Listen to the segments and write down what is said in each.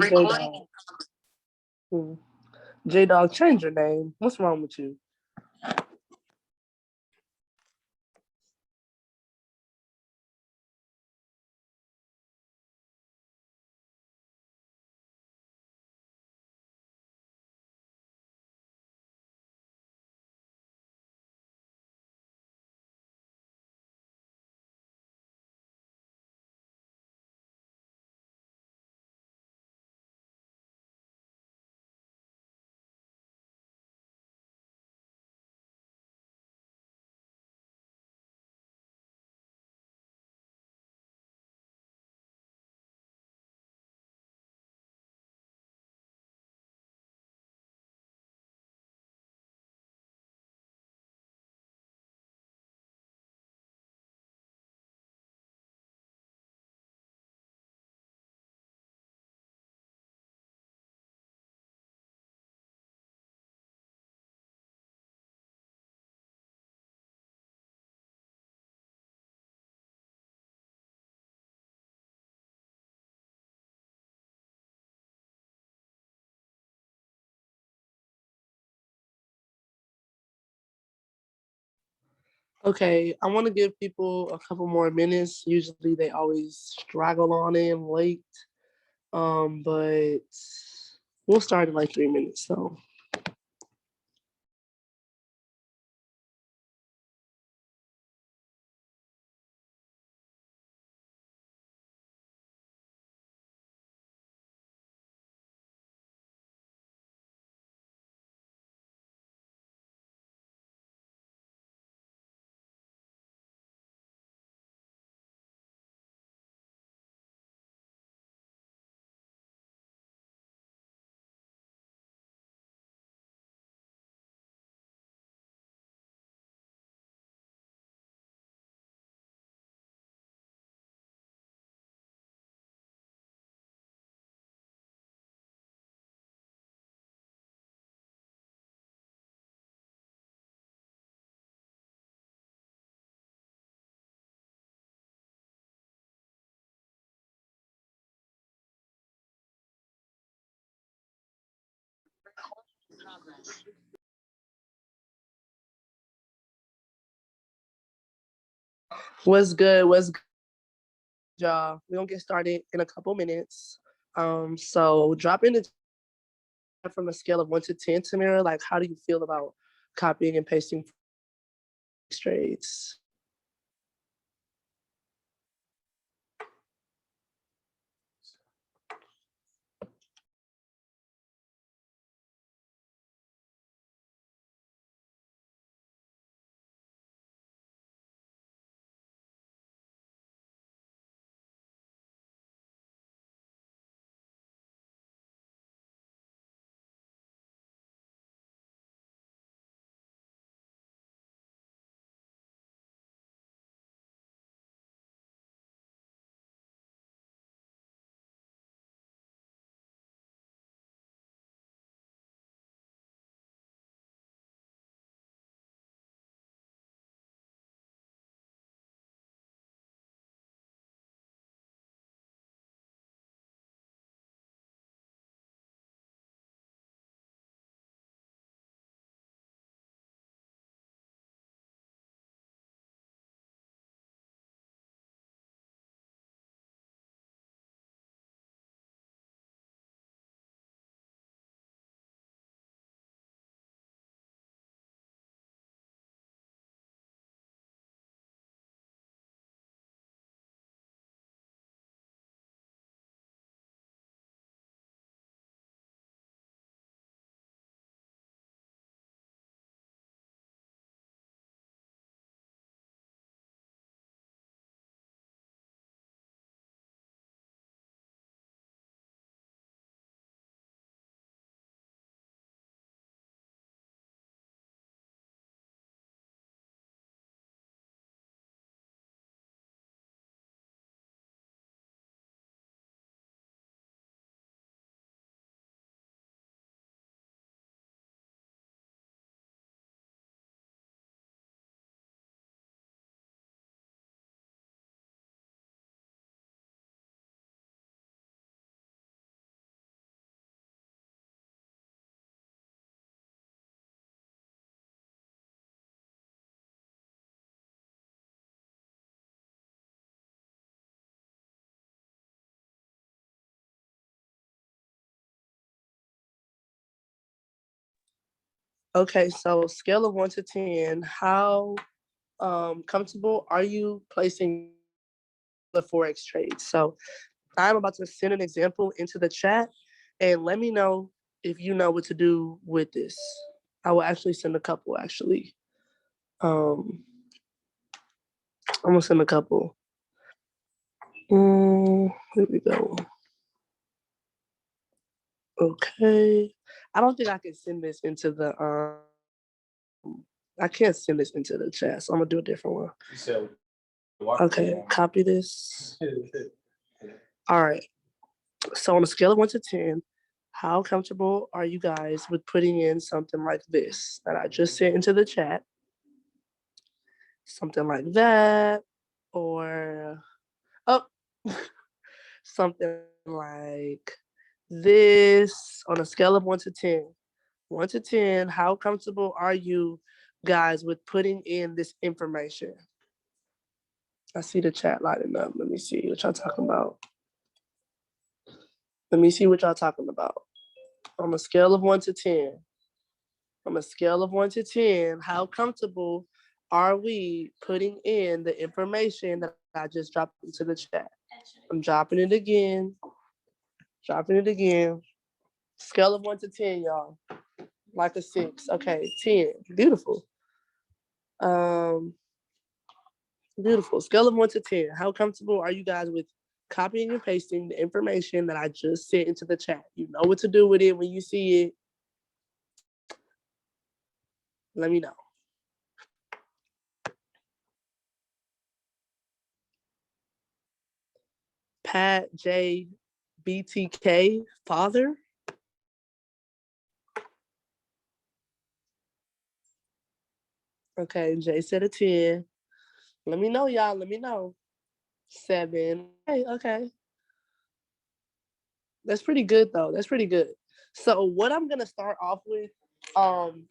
J-Dog. Hmm. J-Dog, change your name. What's wrong with you? Okay, I want to give people a couple more minutes. Usually they always straggle on in late. But we'll start in like 3 minutes. So what's good? What's good, y'all? We're gonna get started in a couple minutes. So drop in the from a scale of 1 to 10, Tamara. Like, how do you feel about copying and pasting straights? Okay, so scale of 1 to 10, how comfortable are you placing the Forex trade? So I'm about to send an example into the chat and let me know if you know what to do with this. I will actually send a couple actually. I'm gonna send a couple. Here we go. Okay. I don't think I can send this into the I can't send this into the chat, so I'm gonna do a different one. You said okay, copy this. All right. So on a scale of 1 to 10, how comfortable are you guys with putting in something like this that I just sent into the chat? Something like that, or oh, something like this on a scale of 1 to 10. 1 to 10, how comfortable are you guys with putting in this information? I see the chat lighting up. Let me see what y'all talking about. Let me see what y'all talking about. On a scale of 1 to 10. On a scale of 1 to 10, how comfortable are we putting in the information that I just dropped into the chat? I'm dropping it again. Dropping it again. Scale of 1 to 10, y'all. Like a 6. Okay, 10. Beautiful. Beautiful. Scale of 1 to 10. How comfortable are you guys with copying and pasting the information that I just sent into the chat? You know what to do with it when you see it. Let me know. Pat J BTK father. Okay, Jay said a 10. Let me know, y'all. Let me know. 7. Okay. That's pretty good though. That's pretty good. So what I'm gonna start off with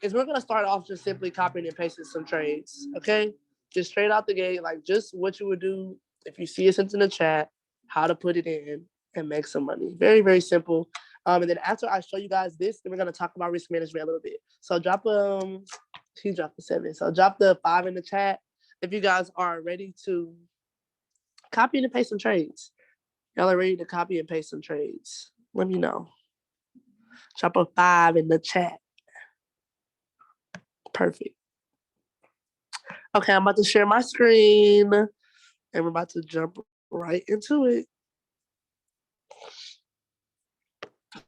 is we're gonna start off just simply copying and pasting some trades. Okay. Just straight out the gate, like just what you would do if you see it sent in the chat, how to put it in and make some money. Very, very simple. And then after I show you guys this, then we're gonna talk about risk management a little bit. So drop he dropped the 7. So drop the 5 in the chat if you guys are ready to copy and paste some trades. Y'all are ready to copy and paste some trades. Let me know. Drop a 5 in the chat. Perfect. Okay, I'm about to share my screen and we're about to jump right into it.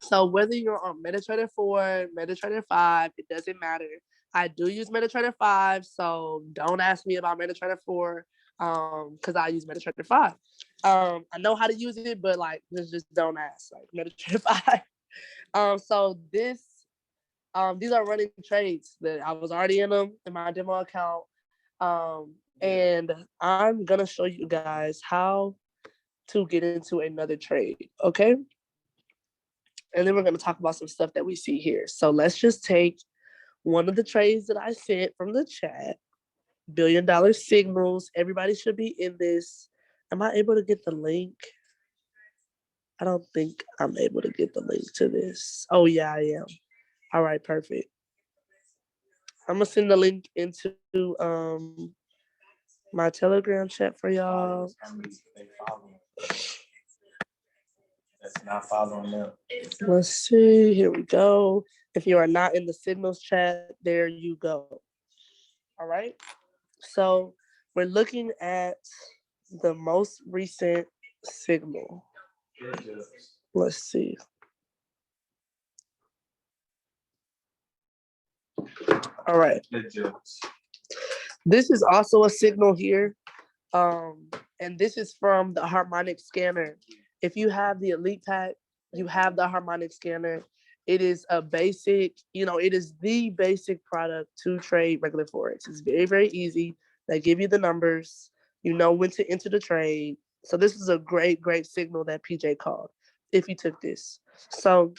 So whether you're on MetaTrader 4, MetaTrader 5, it doesn't matter. I do use MetaTrader 5, so don't ask me about MetaTrader 4 because I use MetaTrader 5. I know how to use it, but like just don't ask. Like MetaTrader 5. So these are running trades that I was already in them in my demo account. And I'm gonna show you guys how to get into another trade, okay? And then we're gonna talk about some stuff that we see here. So let's just take one of the trades that I sent from the chat, $1 billion signals. Everybody should be in this. Am I able to get the link? I don't think I'm able to get the link to this. Oh yeah, I am. All right, perfect. I'm gonna send the link into my Telegram chat for y'all. That's not following them. Let's see. Here we go. If you are not in the signals chat, there you go. All right. So we're looking at the most recent signal. Let's see. All right. This is also a signal here. And this is from the harmonic scanner. If you have the elite pack, you have the harmonic scanner. It is a basic, it is the basic product to trade regular Forex. It's very, very easy. They give you the numbers. You know when to enter the trade. So this is a great, great signal that PJ called if you took this. So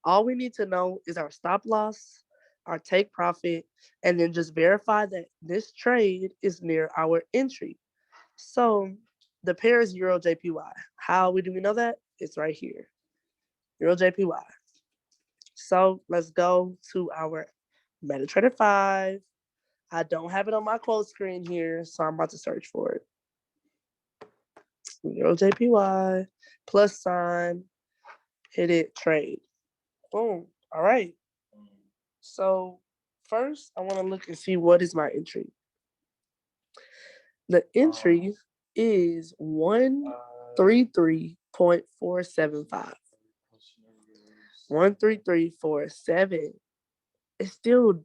all we need to know is our stop loss, our take profit, and then just verify that this trade is near our entry. So the pair is Euro JPY. How do we know that? It's right here. Euro JPY. So let's go to our MetaTrader 5. I don't have it on my quote screen here, so I'm about to search for it. Euro JPY, plus sign, hit it, trade. Boom. All right. So first, I want to look and see what is my entry. The entry is 133.475. 13347. It's still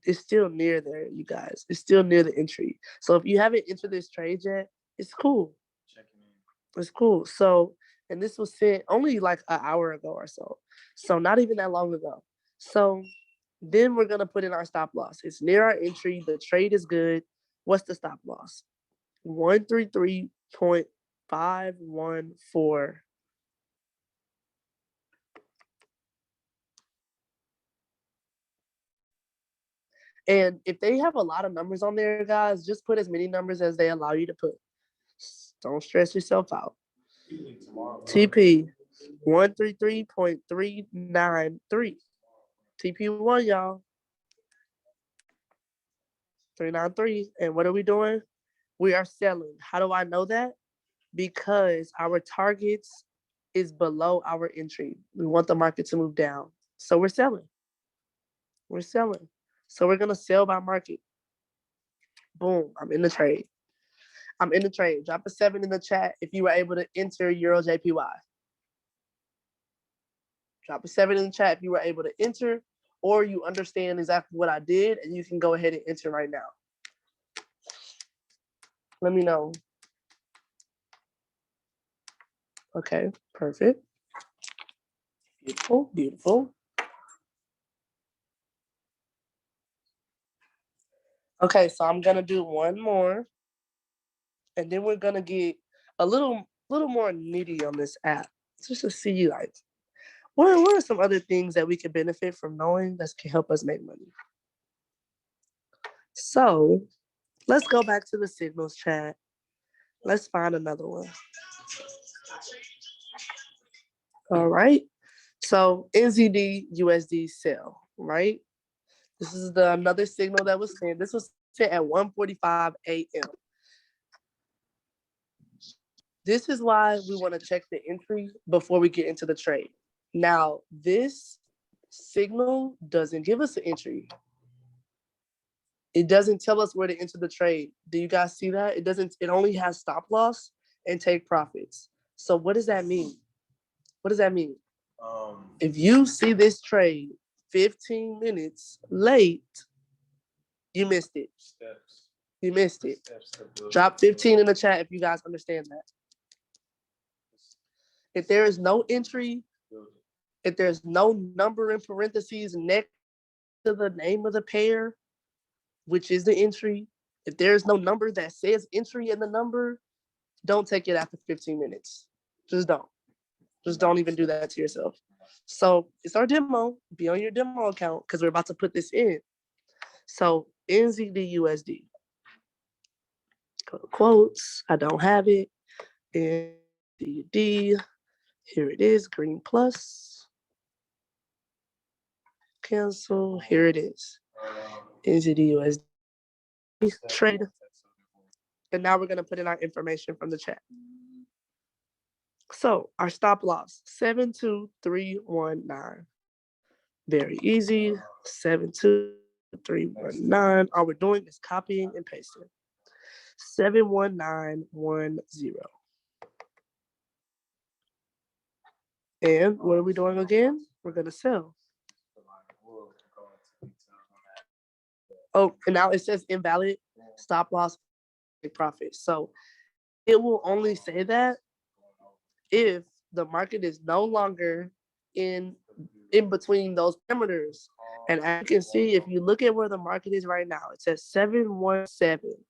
near there, you guys. It's still near the entry. So if you haven't entered this trade yet, it's cool. It's cool. So, and this was sent only like an hour ago or so. So not even that long ago. So then we're gonna put in our stop loss. It's near our entry. The trade is good. What's the stop loss? 133.514. And if they have a lot of numbers on there, guys, just put as many numbers as they allow you to put. Don't stress yourself out. TP 133.393. TP1, y'all. 393. And what are we doing? We are selling. How do I know that? Because our targets is below our entry. We want the market to move down. So we're selling. We're selling. So we're going to sell by market. Boom. I'm in the trade. I'm in the trade. Drop a 7 in the chat if you were able to enter Euro JPY. Drop a 7 in the chat if you were able to enter, or you understand exactly what I did, and you can go ahead and enter right now. Let me know. Okay, perfect. Beautiful, beautiful. Okay, so I'm gonna do one more, and then we're gonna get a little more nitty on this app, just to see like what are some other things that we can benefit from knowing that can help us make money. So let's go back to the signals chat. Let's find another one. All right. So NZD USD sell, right? This is another signal that was sent. This was sent at 1:45 a.m. This is why we want to check the entry before we get into the trade. Now, this signal doesn't give us an entry. It doesn't tell us where to enter the trade. Do you guys see that? It only has stop loss and take profits. So what does that mean? What does that mean? If you see this trade 15 minutes late, you missed it. You missed it. Drop 15 in the chat if you guys understand that. If there is no entry, if there's no number in parentheses next to the name of the pair, which is the entry, if there's no number that says entry in the number, don't take it after 15 minutes. Just don't. Just don't even do that to yourself. So it's our demo. Be on your demo account because we're about to put this in. So NZD USD. Go to quotes. I don't have it. NZD. Here it is. Green plus. Cancel. Here it is. NZD USD. Trade. And now we're going to put in our information from the chat. So our stop loss, 72319. Very easy. 72319. All we're doing is copying and pasting. 71910. And what are we doing again? We're gonna sell. Oh, and now it says invalid stop loss profit. So it will only say that if the market is no longer in between those parameters. And as you can see, if you look at where the market is right now, it says 717.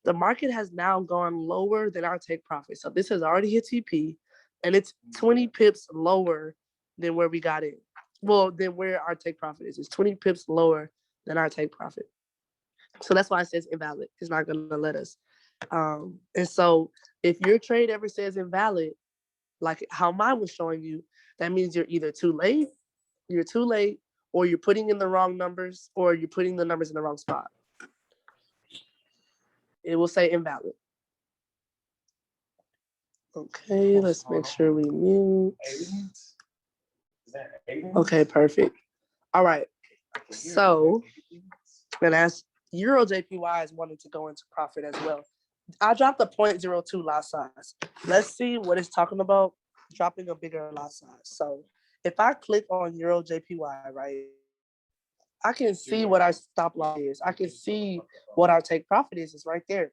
The market has now gone lower than our take profit. So this has already hit TP, and it's 20 pips lower than where we got in. Well, than where our take profit is. It's 20 pips lower than our take profit. So that's why it says invalid. It's not going to let us. And so if your trade ever says invalid, like how mine was showing you, that means you're either too late, or you're putting in the wrong numbers, or you're putting the numbers in the wrong spot. It will say invalid. Okay, let's make sure we mute. Okay, perfect. All right. So, and as Euro JPY is wanting to go into profit as well, I dropped a 0.02 lot size. Let's see what it's talking about dropping a bigger lot size. So if I click on Euro JPY, right, I can see what our stop loss is. I can see what our take profit is. It's right there.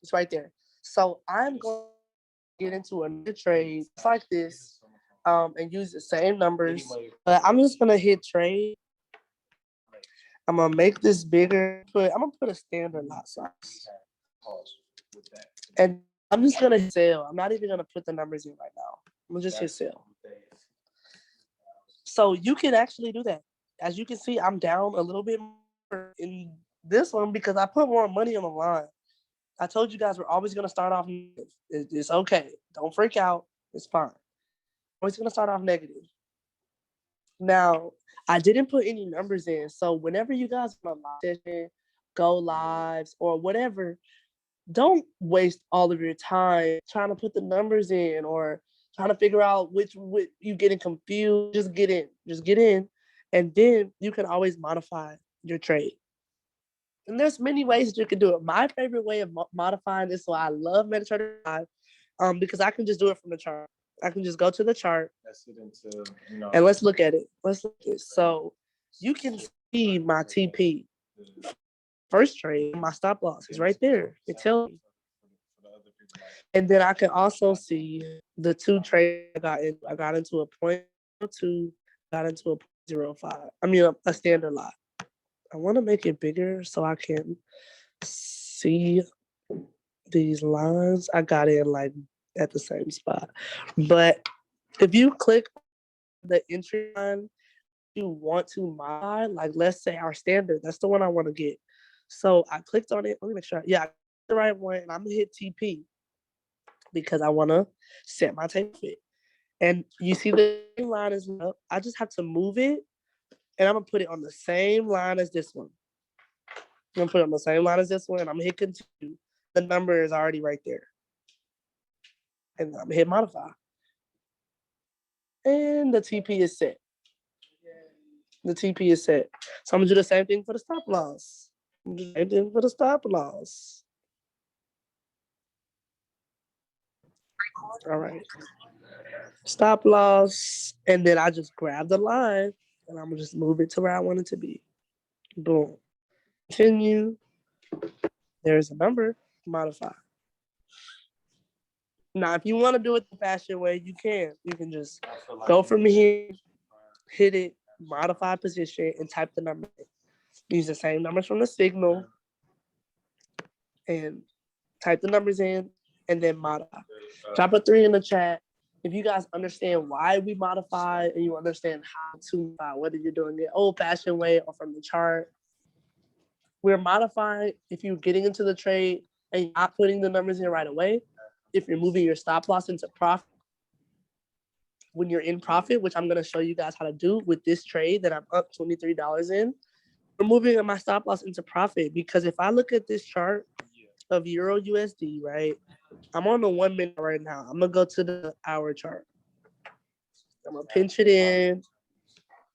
It's right there. So I'm going to get into another trade like this and use the same numbers. But I'm just going to hit trade. I'm going to make this bigger. I'm going to put a standard lot size. And I'm just going to hit sell. I'm not even going to put the numbers in right now. I'm going to just hit sell. So you can actually do that. As you can see, I'm down a little bit more in this one because I put more money on the line. I told you guys we're always going to start off negative. It's okay. Don't freak out. It's fine. Always going to start off negative. Now, I didn't put any numbers in. So whenever you guys want a live session, go lives, or whatever, don't waste all of your time trying to put the numbers in or trying to figure out which you getting confused. Just get in. And then you can always modify your trade. And there's many ways that you can do it. My favorite way of modifying this, so I love MetaTrader 5, because I can just do it from the chart. I can just go to the chart and let's look at it. Let's look at it. So you can see my TP. First trade, my stop loss is right there. It tells me. And then I can also see the two trades I got in. I got into a 0.02, got into a 0.05. I mean, a standard lot. I want to make it bigger so I can see these lines. I got in like at the same spot. But if you click the entry line you want to modify, like let's say our standard, that's the one I want to get. So I clicked on it. Let me make sure. Yeah, I got the right one, and I'm gonna hit TP because I want to set my take fit. And you see the line is up. I just have to move it, and I'm gonna put it on the same line as this one. I'm gonna put it on the same line as this one, and I'm gonna hit continue. The number is already right there. And I'm gonna hit modify. And the TP is set. The TP is set. So I'm gonna do the same thing for the stop loss. Same thing for the stop loss. All right. Stop loss. And then I just grab the line and I'm gonna just move it to where I want it to be. Boom. Continue. There's a number. Modify. Now, if you want to do it the fashion way, you can. You can just go from here, hit it, modify position, and type the number. Use the same numbers from the signal and type the numbers in and then modify. Drop a 3 in the chat. If you guys understand why we modify and you understand how to modify, whether you're doing it old-fashioned way or from the chart, we're modifying if you're getting into the trade and you're not putting the numbers in right away. If you're moving your stop loss into profit, when you're in profit, which I'm going to show you guys how to do with this trade that I'm up $23 in, we're moving my stop loss into profit because if I look at this chart of Euro USD, right, I'm on the 1 minute right now. I'm going to go to the hour chart. I'm going to pinch it in.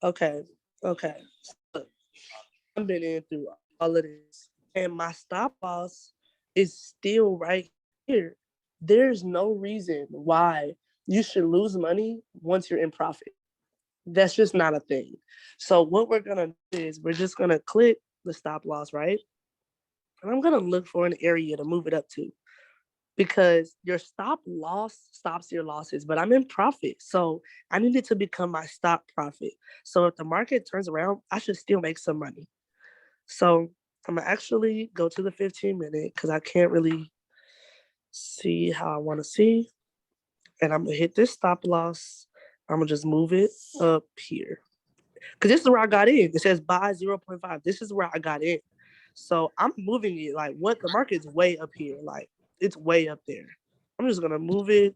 Okay. I've been in through all of this. And my stop loss is still right here. There's no reason why you should lose money once you're in profit. That's just not a thing. So what we're going to do is we're just going to click the stop loss, right? And I'm going to look for an area to move it up to because your stop loss stops your losses, but I'm in profit. So I need it to become my stop profit. So if the market turns around, I should still make some money. So I'm going to actually go to the 15-minute because I can't really see how I want to see. And I'm going to hit this stop loss. I'm going to just move it up here. Because this is where I got in. It says buy 0.5. This is where I got in. So I'm moving it like what the market's way up here. Like it's way up there. I'm just going to move it,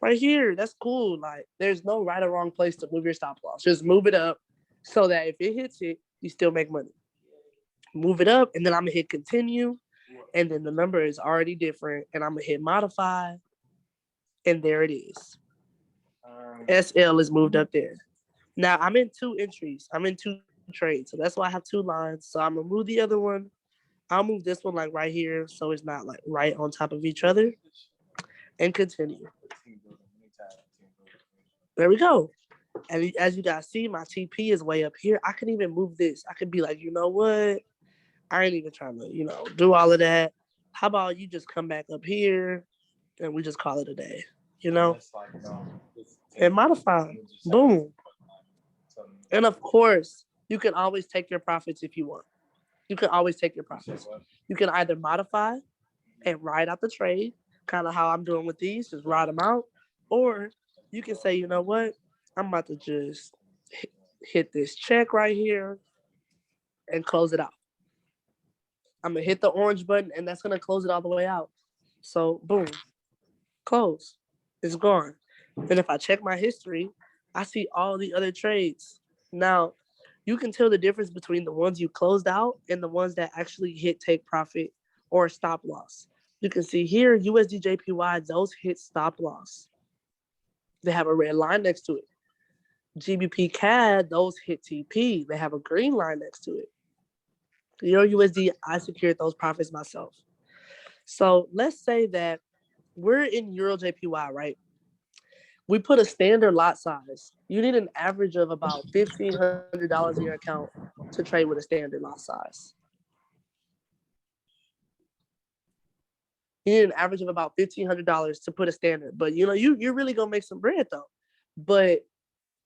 Right here, that's cool. Like, there's no right or wrong place to move your stop loss. Just move it up so that if it hits it, you still make money. Move it up, and then I'm gonna hit continue, and then the number is already different, and I'm gonna hit modify, and there it is. SL is moved up there. Now I'm in 2 entries. I'm in 2 trades, so that's why I have 2 lines. So I'm gonna move the other one. I'll move this one like right here, so it's not like right on top of each other, and continue. There we go. And as you guys see, my TP is way up here. I can even move this. I could be like, you know what? I ain't even trying to, do all of that. How about you just come back up here and we just call it a day, And modify. Boom. And of course, you can always take your profits if you want. You can always take your profits. You can either modify and ride out the trade, kind of how I'm doing with these, just ride them out. Or you can say, you know what? I'm about to just hit this check right here and close it out. I'm going to hit the orange button, and that's going to close it all the way out. So, boom, close. It's gone. And if I check my history, I see all the other trades. Now, you can tell the difference between the ones you closed out and the ones that actually hit take profit or stop loss. You can see here, USD JPY, those hit stop loss. They have a red line next to it. GBP CAD, those hit TP. They have a green line next to it. Euro USD, I secured those profits myself. So let's say that we're in Euro JPY, right? We put a standard lot size. You need an average of about $1,500 in your account to trade with a standard lot size. You need an average of about $1,500 to put a standard. But you're really gonna make some bread though. But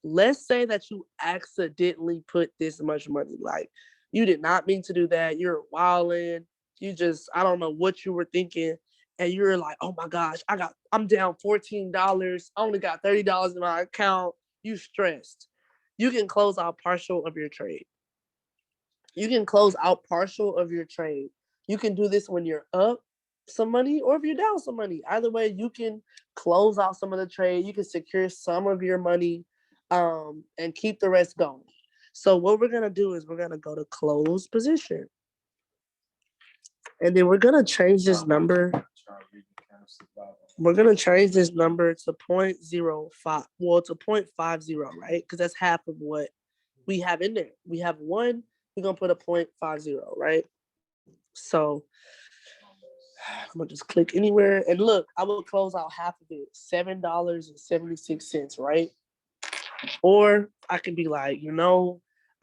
let's say that you accidentally put this much money. Like, you did not mean to do that. You're wilding. You just, I don't know what you were thinking. And you're like, oh my gosh, I'm down $14. I only got $30 in my account. You stressed. You can close out partial of your trade. You can close out partial of your trade. You can do this when you're up some money or if you're down some money. Either way, you can close out some of the trade. You can secure some of your money and keep the rest going. So what we're going to do is we're going to go to close position. And then we're going to change this number. We're going to change this number to 0.05. Well, to 0.50, right? Because that's half of what we have in there. We have 1. We're going to put a 0.50, right? So I'm going to just click anywhere. And look, I will close out half of it, $7.76, right? Or I can be like,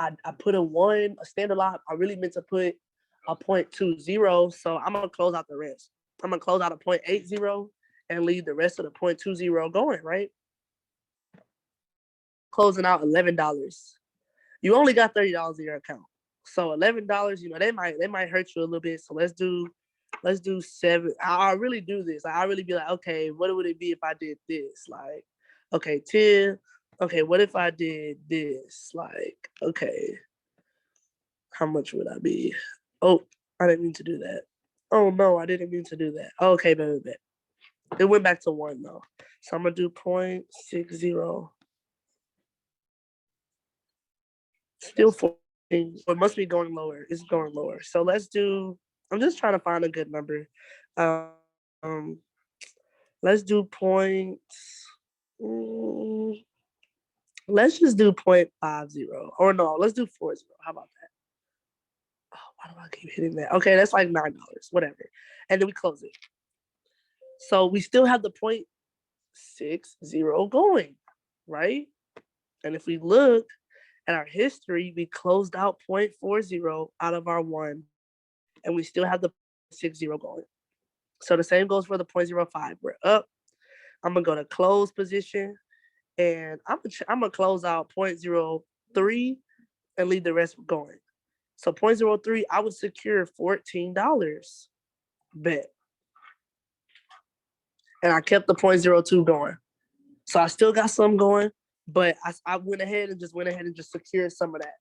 I put a 1, a standard lot. I really meant to put a 0.20, so I'm going to close out the rest. I'm going to close out a 0.80 and leave the rest of the 0.20 going, right? Closing out $11. You only got $30 in your account. So $11, they might hurt you a little bit. So let's do 7. I really do this. I really be like, okay, what would it be if I did this? Like, okay, 10. Okay, what if I did this? Like, okay, how much would I be? Oh, I didn't mean to do that. Oh no, I didn't mean to do that. Okay, baby. It went back to 1 though. So I'm gonna do 0.60. Still 14. It must be going lower. It's going lower. So let's do. I'm just trying to find a good number. Let's do point. Let's just do 0.50. Or no, let's do 40. How about that? Oh, why do I keep hitting that? Okay, that's like $9. Whatever. And then we close it. So we still have the 0.60 going, right? And if we look at our history, we closed out 0.40 out of our 1, and we still have the 0.60 going. So the same goes for the 0.05. We're up. I'm going to go to close position, and I'm going to close out 0.03 and leave the rest going. So 0.03, I would secure $14. Bet. And I kept the 0.02 going. So I still got some going, but I went ahead and just secured some of that.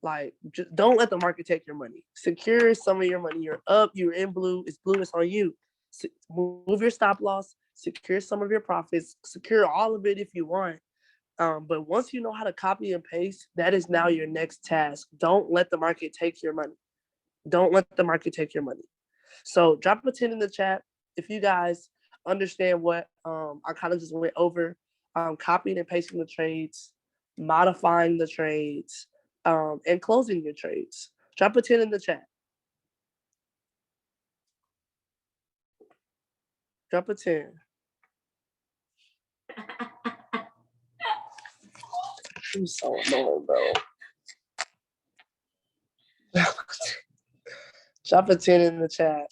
Like, just don't let the market take your money. Secure some of your money. You're up, you're in blue. It's blue, it's on you. Move your stop loss, secure some of your profits, secure all of it if you want. But once you know how to copy and paste, that is now your next task. Don't let the market take your money. Don't let the market take your money. So drop a 10 in the chat if you guys understand what I kind of just went over, copying and pasting the trades, modifying the trades, and closing your trades. Drop a 10 in the chat. Drop a 10. I'm so annoying, bro. Drop a 10 in the chat.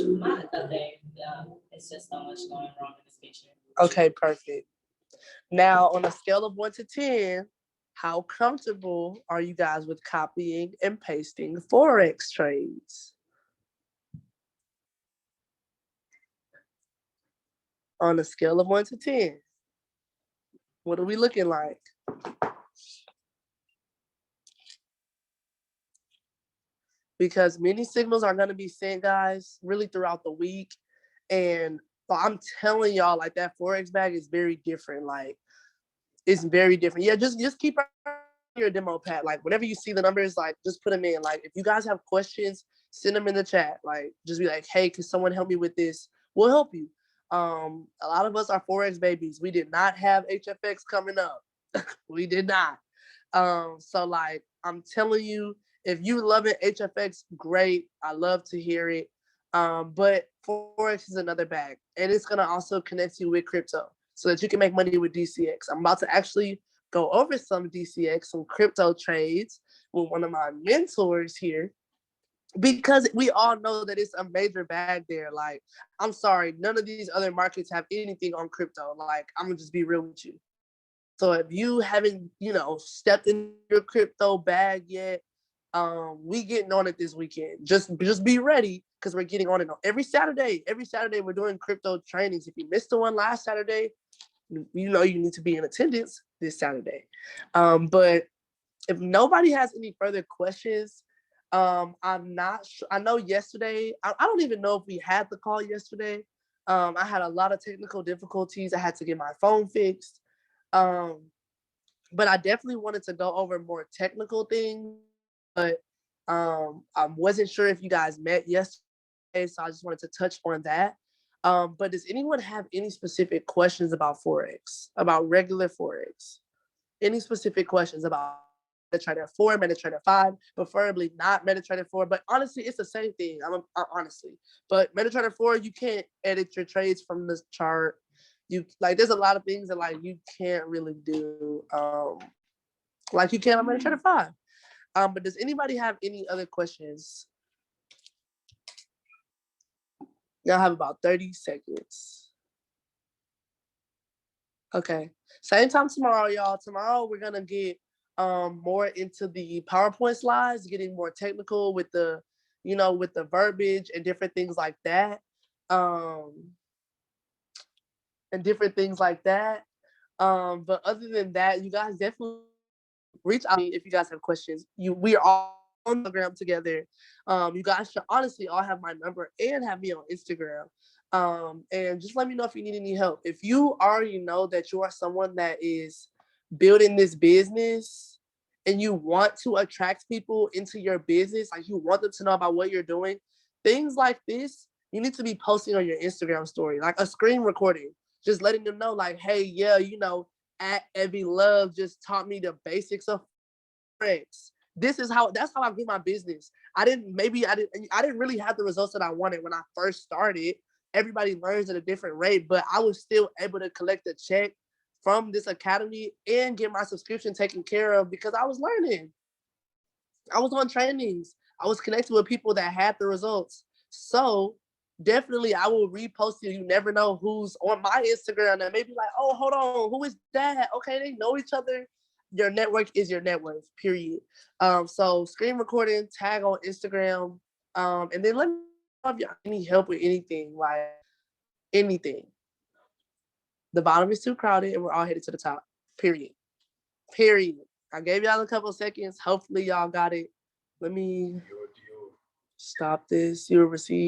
Mine is okay. It's just so much going wrong in this kitchen. Okay, perfect. Now, on a scale of 1 to 10, how comfortable are you guys with copying and pasting Forex trades? On a scale of 1 to 10, what are we looking like? Because many signals are going to be sent, guys, really throughout the week. And I'm telling y'all, like, that Forex bag is very different. Like, it's very different. Yeah, just keep your demo pad. Like, whenever you see the numbers, like, just put them in. Like, if you guys have questions, send them in the chat. Like, just be like, hey, can someone help me with this? We'll help you. A lot of us are Forex babies. We did not have HFX coming up. We did not. So, like, I'm telling you, if you love it, HFX, great. I love to hear it. But Forex is another bag, and it's gonna also connect you with crypto so that you can make money with DCX. I'm about to actually go over some DCX, some crypto trades with one of my mentors here, because we all know that it's a major bag there. Like, I'm sorry, none of these other markets have anything on crypto. Like, I'm gonna just be real with you. So if you haven't, stepped in your crypto bag yet, we getting on it this weekend. Just be ready, because we're getting on it every Saturday. Every Saturday we're doing crypto trainings. If you missed the one last Saturday, you need to be in attendance this Saturday. But if nobody has any further questions, I'm not sure. I know yesterday, I don't even know if we had the call yesterday. I had a lot of technical difficulties. I had to get my phone fixed. But I definitely wanted to go over more technical things, but I wasn't sure if you guys met yesterday, so I just wanted to touch on that. But does anyone have any specific questions about Forex, about regular Forex? Any specific questions about MetaTrader 4, MetaTrader 5, preferably not MetaTrader 4, but honestly, it's the same thing, honestly. But MetaTrader 4, you can't edit your trades from the chart. There's a lot of things that, like, you can't really do, like you can on MetaTrader 5. But does anybody have any other questions? Y'all have about 30 seconds. Okay. Same time tomorrow, y'all. Tomorrow we're gonna get more into the PowerPoint slides, getting more technical with the, with the verbiage and different things like that. But other than that, you guys definitely reach out to me if you guys have questions. We are all on Instagram together. You guys should honestly all have my number and have me on Instagram. And just let me know if you need any help. If you already know that you are someone that is building this business and you want to attract people into your business, like you want them to know about what you're doing, things like this, you need to be posting on your Instagram story, like a screen recording, just letting them know, like, hey, yeah, at Evie Love just taught me the basics of Forex. That's how I grew my business. I didn't really have the results that I wanted when I first started. Everybody learns at a different rate, but I was still able to collect a check from this academy and get my subscription taken care of because I was learning. I was on trainings. I was connected with people that had the results. So definitely I will repost it. You never know who's on my Instagram that may be like, oh, hold on, who is that? Okay, they know each other. Your network is your net worth, period. So screen recording, tag on Instagram, and then let me know if you need help with anything, like anything. The bottom is too crowded and we're all headed to the top, period. Period. I gave y'all a couple seconds. Hopefully y'all got it. Let me stop this. You'll receive